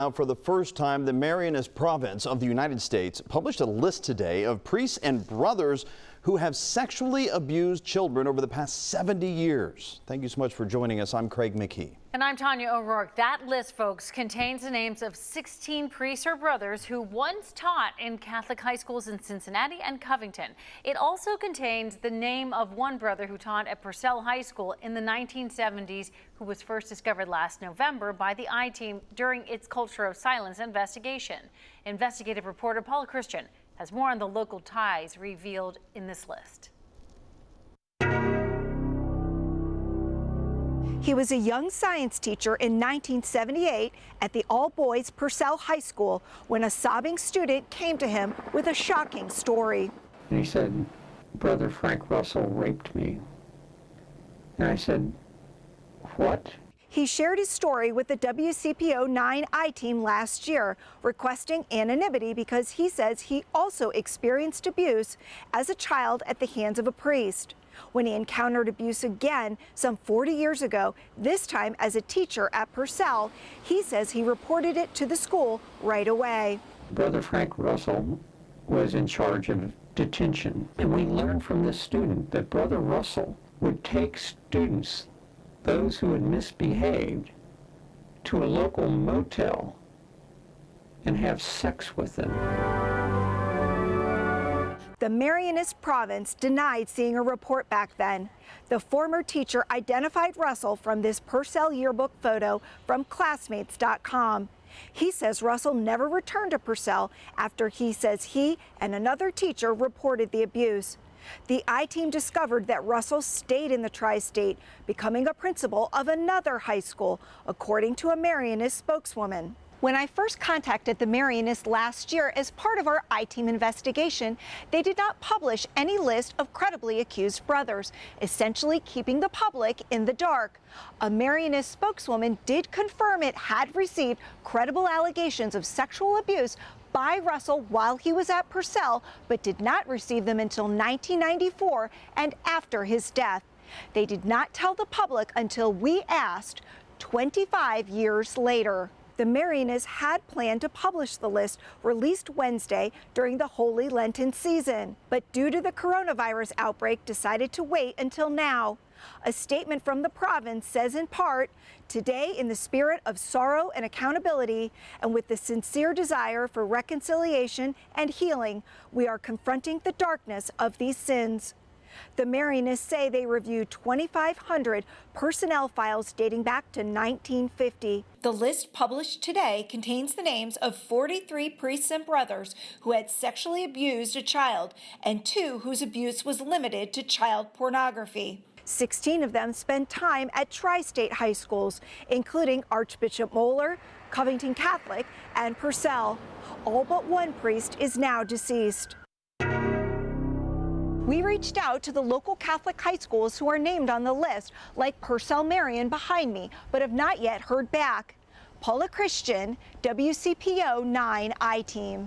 Now, for the first time, the Marianist Province of the United States published a list today of priests and brothers who have sexually abused children over the past 70 years. Thank you so much for joining us. I'm Craig McKee. And I'm Tanya O'Rourke. That list, folks, contains the names of 16 priests or brothers who once taught in Catholic high schools in Cincinnati and Covington. It also contains the name of one brother who taught at Purcell High School in the 1970s, who was first discovered last November by the I-Team during its Culture of Silence investigation. Investigative reporter Paula Christian has more on the local ties revealed in this list. He was a young science teacher in 1978 at the all-boys Purcell High School when a sobbing student came to him with a shocking story. And he said, "Brother Frank Russell raped me." And I said, "What?" He shared his story with the WCPO 9 I-Team last year, requesting anonymity because he says he also experienced abuse as a child at the hands of a priest. When he encountered abuse again some 40 years ago, this time as a teacher at Purcell, he says he reported it to the school right away. Brother Frank Russell was in charge of detention, and we learned from this student that Brother Russell would take students, those who had misbehaved, to a local motel and have sex with them. The Marianist Province denied seeing a report back then. The former teacher identified Russell from this Purcell yearbook photo from classmates.com. He says Russell never returned to Purcell after he says he and another teacher reported the abuse. The I-Team discovered that Russell stayed in the tri-state, becoming a principal of another high school, according to a Marianist spokeswoman. When I first contacted the Marianists last year as part of our I-Team investigation, they did not publish any list of credibly accused brothers, essentially keeping the public in the dark. A Marianist spokeswoman did confirm it had received credible allegations of sexual abuse by Russell while he was at Purcell, but did not receive them until 1994 and after his death. They did not tell the public until we asked 25 years later. The Marianists had planned to publish the list released Wednesday during the Holy Lenten season, but due to the coronavirus outbreak decided to wait until now. A statement from the province says in part, "Today, in the spirit of sorrow and accountability, and with the sincere desire for reconciliation and healing, we are confronting the darkness of these sins." The Marianists say they reviewed 2,500 personnel files dating back to 1950. The list published today contains the names of 43 priests and brothers who had sexually abused a child and 2 whose abuse was limited to child pornography. 16 of them spent time at tri-state high schools, including Archbishop Moeller, Covington Catholic, and Purcell. All but one priest is now deceased. We reached out to the local Catholic high schools who are named on the list, like Purcell Marian behind me, but have not yet heard back. Paula Christian, WCPO 9 I-Team.